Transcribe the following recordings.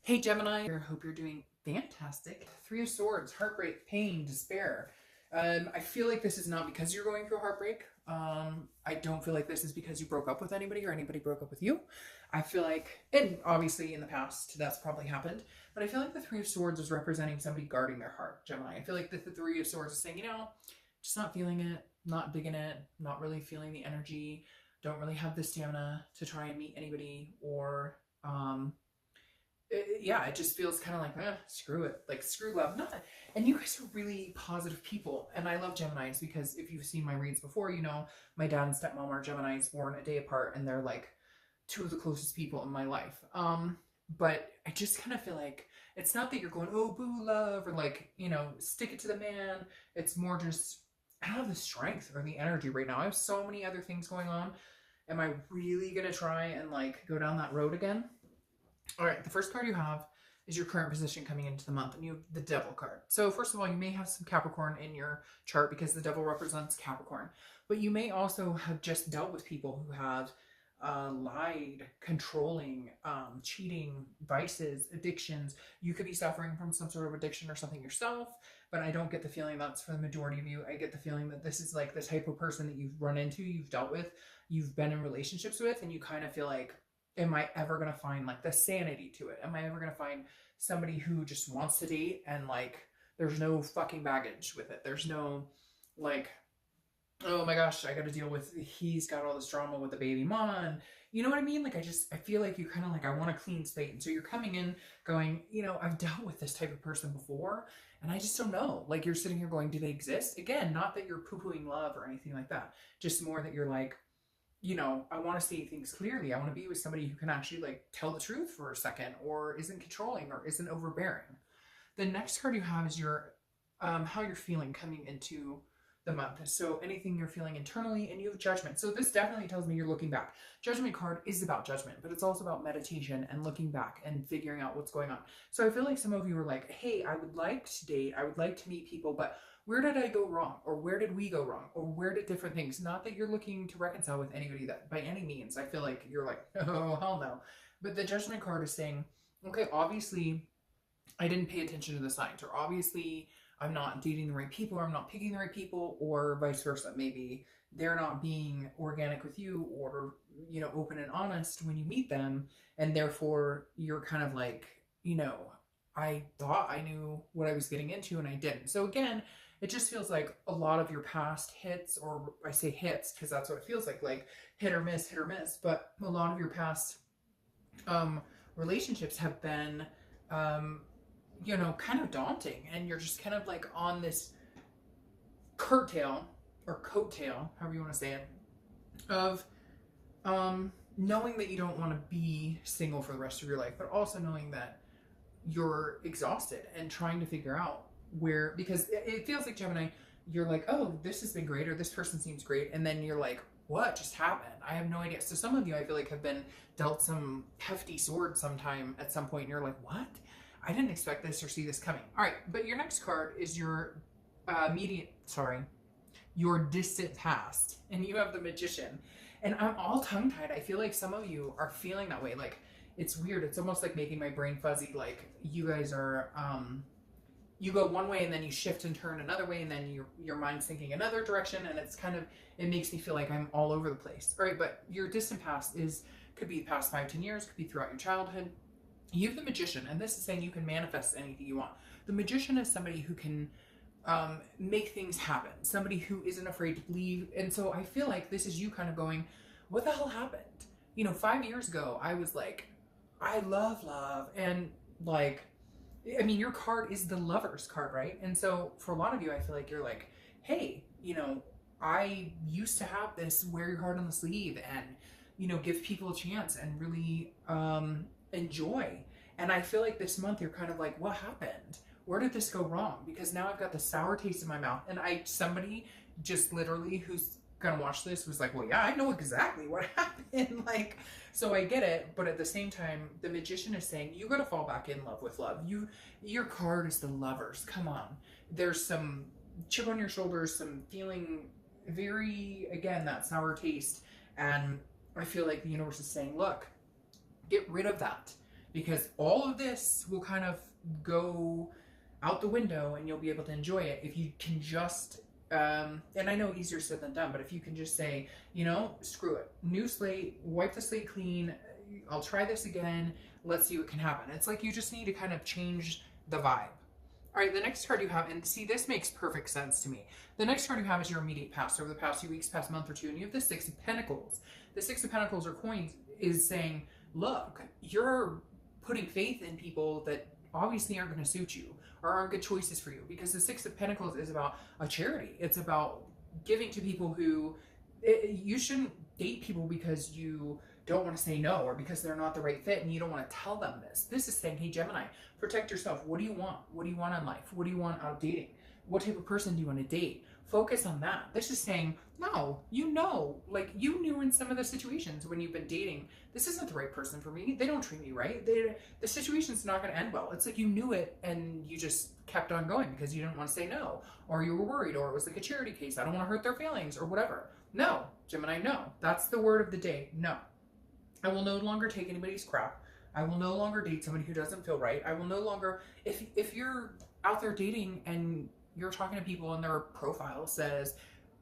Hey Gemini, I hope you're doing fantastic. Three of Swords, heartbreak, pain, despair. I feel like this is not because you're going through heartbreak. I don't feel like this is because you broke up with anybody or anybody broke up with you. I feel like, and obviously in the past that's probably happened, but I feel like the Three of Swords is representing somebody guarding their heart, Gemini. I feel like the Three of Swords is saying, just not feeling it, not digging it, not really feeling the energy, don't really have the stamina to try and meet anybody, or it just feels kind of like, screw it, like screw love. Not, and you guys are really positive people, and I love Geminis because if you've seen my reads before, you know my dad and stepmom are Geminis, born a day apart, and they're like two of the closest people in my life. But I just kind of feel like it's not that you're going, oh boo love, or like, stick it to the man. It's more just, I don't have the strength or the energy right now. I have so many other things going on. Am I really gonna try and like go down that road again? All right, the first card you have is your current position coming into the month, and you have the Devil card. So first of all, you may have some Capricorn in your chart because the Devil represents Capricorn, but you may also have just dealt with people who have lied, controlling, cheating, vices, addictions. You could be suffering from some sort of addiction or something yourself, but I don't get the feeling that's for the majority of you. I get the feeling that this is like the type of person that you've run into, you've dealt with, you've been in relationships with, and you kind of feel like, am I ever going to find like the sanity to it? Am I ever going to find somebody who just wants to date and like there's no fucking baggage with it? There's no like, oh my gosh, I got to deal with, he's got all this drama with the baby mama, and you know what I mean? Like I feel like you kind of like, I want a clean slate. And so you're coming in going, I've dealt with this type of person before and I just don't know. Like you're sitting here going, do they exist? Again, not that you're poo-pooing love or anything like that. Just more that you're like, I want to see things clearly. I want to be with somebody who can actually like tell the truth for a second, or isn't controlling, or isn't overbearing. The next card you have is your how you're feeling coming into the month. So anything you're feeling internally, and you have Judgment. So this definitely tells me you're looking back. Judgment card is about judgment, but it's also about meditation and looking back and figuring out what's going on. So I feel like some of you are like, hey, I would like to date, I would like to meet people, but where did I go wrong? Or where did we go wrong? Or where did different things? Not that you're looking to reconcile with anybody that by any means. I feel like you're like, oh, hell no. But the Judgment card is saying, okay, obviously I didn't pay attention to the signs, or obviously I'm not dating the right people, or I'm not picking the right people, or vice versa. Maybe they're not being organic with you, or, open and honest when you meet them. And therefore you're kind of like, I thought I knew what I was getting into and I didn't. So again, it just feels like a lot of your past hits, or I say hits because that's what it feels like hit or miss, but a lot of your past relationships have been, kind of daunting, and you're just kind of like on this curtail or coattail, however you want to say it, of knowing that you don't want to be single for the rest of your life, but also knowing that you're exhausted and trying to figure out where, because it feels like, Gemini, you're like, oh, this has been great, or this person seems great, and then you're like, what just happened? I have no idea. So some of you, I feel like, have been dealt some hefty sword sometime at some point, and you're like, what? I didn't expect this or see this coming. All right, but your next card is your your distant past, and you have the Magician. And I'm all tongue-tied. I feel like some of you are feeling that way. Like, it's weird. It's almost like making my brain fuzzy. Like, you guys are, you go one way and then you shift and turn another way, and then your mind's thinking another direction, and it's kind of, it makes me feel like I'm all over the place. All right, but your distant past could be the past 5-10 years, could be throughout your childhood. You have the Magician, and this is saying you can manifest anything you want. The Magician is somebody who can make things happen, somebody who isn't afraid to believe. And so I feel like this is you kind of going, what the hell happened? 5 years ago, I was like, I love love. And like, I mean, your card is the Lover's card, right? And so for a lot of you, I feel like you're like, hey, I used to have this wear your heart on the sleeve and, give people a chance and really enjoy. And I feel like this month you're kind of like, what happened? Where did this go wrong? Because now I've got the sour taste in my mouth. And somebody just literally who's gonna watch this was like, well, yeah, I know exactly what happened. Like, so I get it, but at the same time, the Magician is saying you gotta fall back in love with love. Your card is the Lovers. Come on. There's some chip on your shoulders, some feeling very, again, that sour taste. And I feel like the universe is saying, look, get rid of that. because all of this will kind of go out the window and you'll be able to enjoy it if you can just and I know easier said than done, but if you can just say, you know, screw it, new slate, wipe the slate clean, I'll try this again, let's see what can happen. It's like you just need to kind of change the vibe. All right, the next card you have, and see, this makes perfect sense to me. The next card you have is your immediate past, over the past few weeks, past month or two, and you have the Six of Pentacles. The Six of Pentacles or coins is saying, look, you're putting faith in people that obviously aren't going to suit you or aren't good choices for you, because the Six of Pentacles is about a charity. It's about giving to people who, you shouldn't date people because you don't want to say no or because they're not the right fit and you don't want to tell them this. This is saying, hey Gemini, protect yourself. What do you want? What do you want in life? What do you want out of dating? What type of person do you want to date? Focus on that. This is saying, no, you know, like you knew in some of the situations when you've been dating, this isn't the right person for me. They don't treat me right. The situation's not going to end well. It's like you knew it and you just kept on going because you didn't want to say no, or you were worried, or it was like a charity case. I don't want to hurt their feelings or whatever. No, Gemini, no. That's the word of the day. No. I will no longer take anybody's crap. I will no longer date somebody who doesn't feel right. I will no longer, if you're out there dating and you're talking to people and their profile says,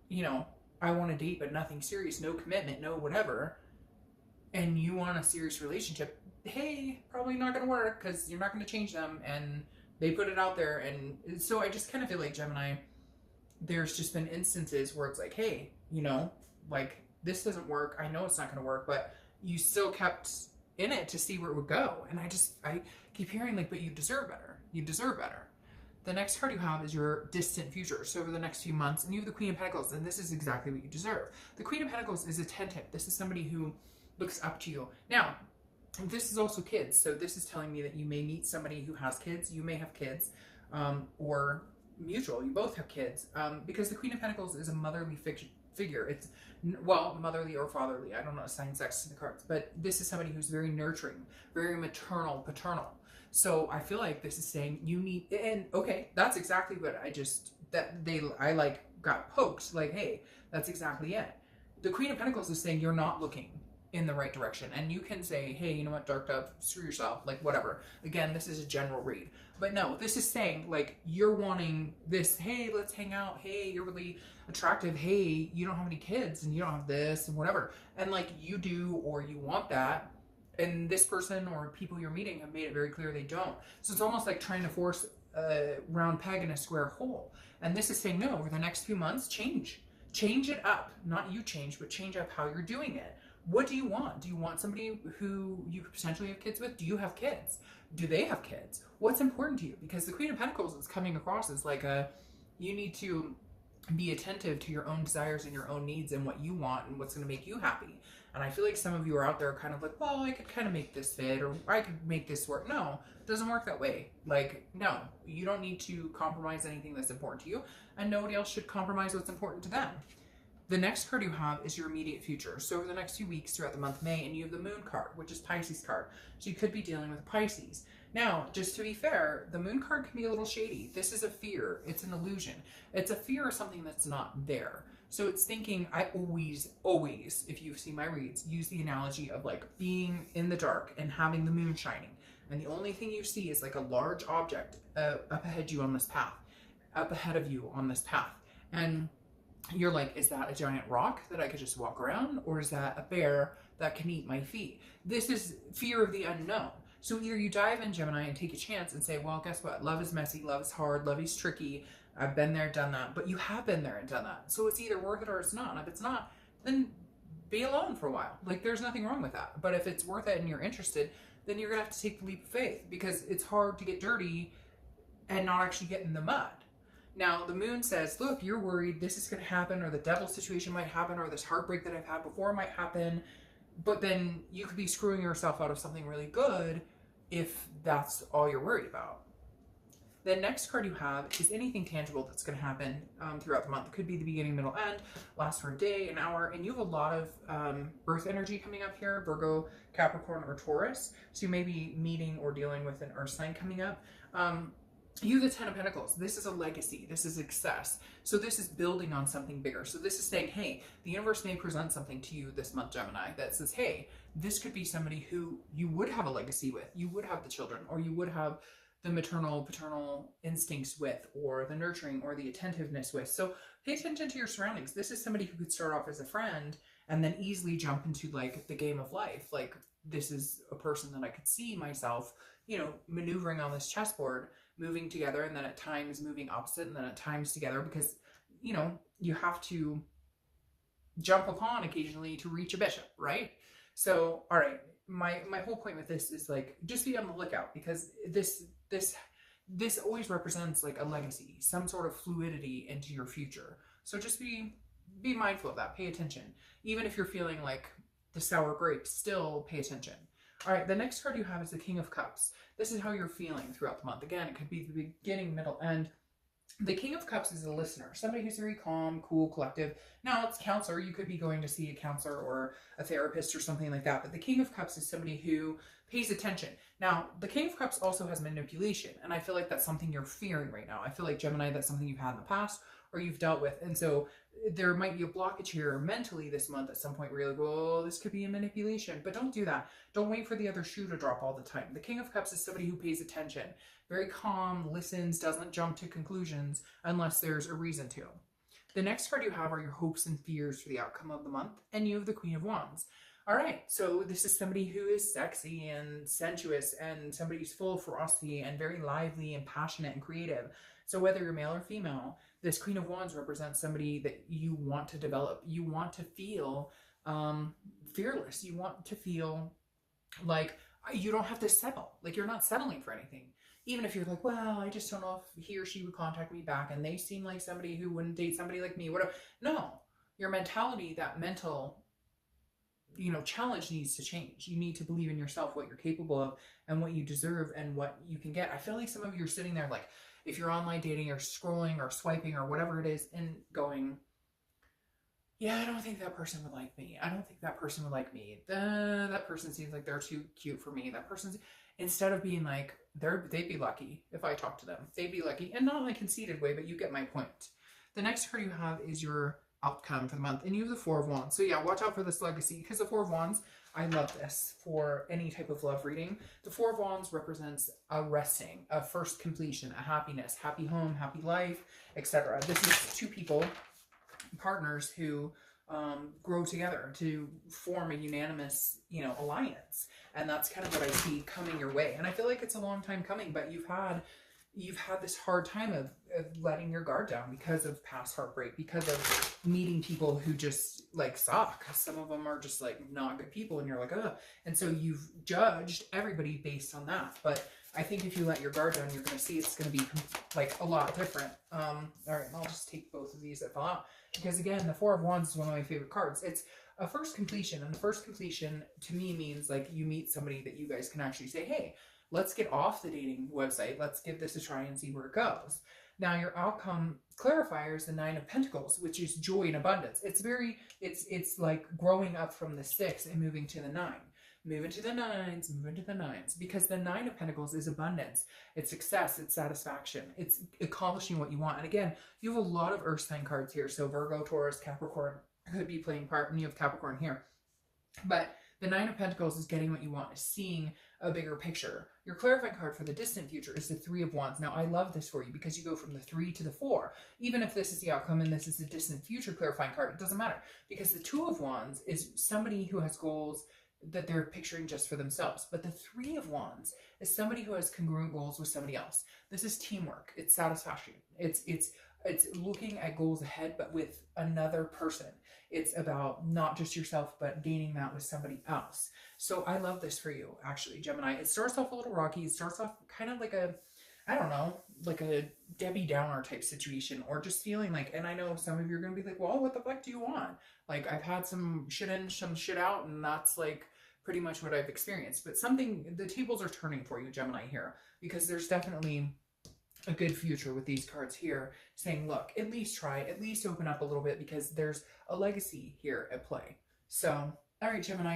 you know, I want to date but nothing serious, no commitment, no whatever, and you want a serious relationship, hey, probably not going to work because you're not going to change them, and they put it out there. And so I just kind of feel like, Gemini, there's just been instances where it's like, hey, you know, like this doesn't work. I know it's not going to work, but you still kept in it to see where it would go. And I keep hearing like, but you deserve better. You deserve better. The next card you have is your distant future. So over the next few months, and you have the Queen of Pentacles, and this is exactly what you deserve. The Queen of Pentacles is attentive. This is somebody who looks up to you. Now, this is also kids. So this is telling me that you may meet somebody who has kids. You may have kids, or mutual. You both have kids, because the Queen of Pentacles is a motherly figure. It's, well, motherly or fatherly. I don't know, assign sex to the cards, but this is somebody who's very nurturing, very maternal, paternal. So I feel like this is saying you need, and okay, that's exactly what I like got poked, like, hey, that's exactly it. The Queen of Pentacles is saying you're not looking in the right direction, and you can say, hey, you know what, Dark Dove, screw yourself, like whatever. Again, this is a general read, but no, this is saying like you're wanting this, hey, let's hang out, hey, you're really attractive, hey, you don't have any kids and you don't have this and whatever, and like you do, or you want that. And this person or people you're meeting have made it very clear they don't. So it's almost like trying to force a round peg in a square hole. And this is saying, no, over the next few months, change it up. Not you change, but change up how you're doing it. What do you want? Do you want somebody who you could potentially have kids with? Do you have kids? Do they have kids? What's important to you? Because the Queen of Pentacles is coming across as like you need to be attentive to your own desires and your own needs and what you want and what's going to make you happy. And I feel like some of you are out there kind of like, well, I could kind of make this fit, or I could make this work. No, it doesn't work that way. Like, no, you don't need to compromise anything that's important to you, and nobody else should compromise what's important to them. The next card you have is your immediate future. So over the next few weeks throughout the month of May, and you have the Moon card, which is Pisces card. So you could be dealing with Pisces. Now, just to be fair, the Moon card can be a little shady. This is a fear. It's an illusion. It's a fear of something that's not there. So it's thinking, I always, if you've seen my reads, use the analogy of like being in the dark and having the moon shining. And the only thing you see is like a large object up ahead of you on this path. And you're like, is that a giant rock that I could just walk around? Or is that a bear that can eat my feet? This is fear of the unknown. So either you dive in, Gemini, and take a chance and say, well, guess what? Love is messy, love is hard, love is tricky. I've been there, done that. But you have been there and done that. So it's either worth it or it's not. And if it's not, then be alone for a while. Like, there's nothing wrong with that. But if it's worth it and you're interested, then you're going to have to take the leap of faith, because it's hard to get dirty and not actually get in the mud. Now, the moon says, look, you're worried this is going to happen, or the devil situation might happen, or this heartbreak that I've had before might happen. But then you could be screwing yourself out of something really good if that's all you're worried about. The next card you have is anything tangible that's going to happen throughout the month. It could be the beginning, middle, end, last for a day, an hour, and you have a lot of earth energy coming up here, Virgo, Capricorn, or Taurus. So you may be meeting or dealing with an earth sign coming up. You, the Ten of Pentacles, this is a legacy. This is success. So this is building on something bigger. So this is saying, hey, the universe may present something to you this month, Gemini, that says, hey, this could be somebody who you would have a legacy with. You would have the children, or you would have the maternal, paternal instincts with, or the nurturing, or the attentiveness with. So pay attention to your surroundings. This is somebody who could start off as a friend and then easily jump into like the game of life. Like, this is a person that I could see myself, you know, maneuvering on this chessboard, moving together, and then at times moving opposite, and then at times together, because, you know, you have to jump upon occasionally to reach a bishop, right? So, all right, my whole point with this is like, just be on the lookout, because this always represents like a legacy, some sort of fluidity into your future. So just be mindful of that. Pay attention. Even if you're feeling like the sour grapes, still pay attention. All right, the next card you have is the King of Cups. This is how you're feeling throughout the month. Again, it could be the beginning, middle, end. The King of Cups is a listener, somebody who's very calm, cool, collective. Now, it's counselor. You could be going to see a counselor or a therapist or something like that. But the King of Cups is somebody who pays attention. Now, the King of Cups also has manipulation. And I feel like that's something you're fearing right now. I feel like, Gemini, that's something you've had in the past or you've dealt with. And so there might be a blockage here mentally this month at some point where you're like, oh, this could be a manipulation. But don't do that. Don't wait for the other shoe to drop all the time. The King of Cups is somebody who pays attention, very calm, listens, doesn't jump to conclusions unless there's a reason to. The next card you have are your hopes and fears for the outcome of the month, and you have the Queen of Wands. All right, so this is somebody who is sexy and sensuous, and somebody who's full of ferocity and very lively and passionate and creative. So whether you're male or female, this Queen of Wands represents somebody that you want to develop. You want to feel fearless. You want to feel like you don't have to settle. Like, you're not settling for anything. Even if you're like, well, I just don't know if he or she would contact me back, and they seem like somebody who wouldn't date somebody like me, whatever. No, your mentality, that mental, you know, challenge needs to change. You need to believe in yourself, what you're capable of and what you deserve and what you can get. I feel like some of you are sitting there like, if you're online dating or scrolling or swiping or whatever it is, and going, yeah, I don't think that person would like me. I don't think that person would like me. That person seems like they're too cute for me. That person's, instead of being like, they'd be lucky if I talk to them. They'd be lucky. And not in a conceited way, but you get my point. The next card you have is your outcome for the month, and you have the Four of Wands. So yeah, watch out for this legacy, because the Four of Wands, I love this for any type of love reading. The Four of Wands represents a resting, a first completion, a happiness, happy home, happy life, etc. This is two people, partners who grow together to form a unanimous, you know, alliance. And that's kind of what I see coming your way. And I feel like it's a long time coming, but you've had this hard time of letting your guard down because of past heartbreak, because of meeting people who just like suck. Some of them are just like not good people, and you're like, ugh. And so you've judged everybody based on that. But I think if you let your guard down, you're going to see it's going to be like a lot different. All right, I'll just take both of these that fell out, because again, the Four of Wands is one of my favorite cards. It's a first completion, and the first completion to me means like you meet somebody that you guys can actually say, hey, let's get off the dating website. Let's give this a try and see where it goes. Now, your outcome clarifier is the Nine of Pentacles, which is joy and abundance. It's like growing up from the 6 and moving to the 9. Move into the 9s, move into the 9s. Because the Nine of Pentacles is abundance. It's success. It's satisfaction. It's accomplishing what you want. And again, you have a lot of earth sign cards here. So Virgo, Taurus, Capricorn could be playing part, and you have Capricorn here. But the Nine of Pentacles is getting what you want, is seeing a bigger picture. Your clarifying card for the distant future is the Three of Wands. Now, I love this for you because you go from the 3 to the 4. Even if this is the outcome and this is the distant future clarifying card, it doesn't matter, because the Two of Wands is somebody who has goals that they're picturing just for themselves. But the Three of Wands is somebody who has congruent goals with somebody else. This is teamwork. It's satisfaction. It's looking at goals ahead, but with another person. It's about not just yourself, but gaining that with somebody else. So I love this for you, actually, Gemini. It starts off a little rocky. It starts off kind of like a, I don't know, like a Debbie Downer type situation, or just feeling like, and I know some of you are going to be like, well, what the fuck do you want? Like, I've had some shit in, some shit out, and that's like pretty much what I've experienced. But something, the tables are turning for you, Gemini, here, because there's definitely a good future with these cards here, saying, look, at least try, at least open up a little bit, because there's a legacy here at play. So, all right, Gemini.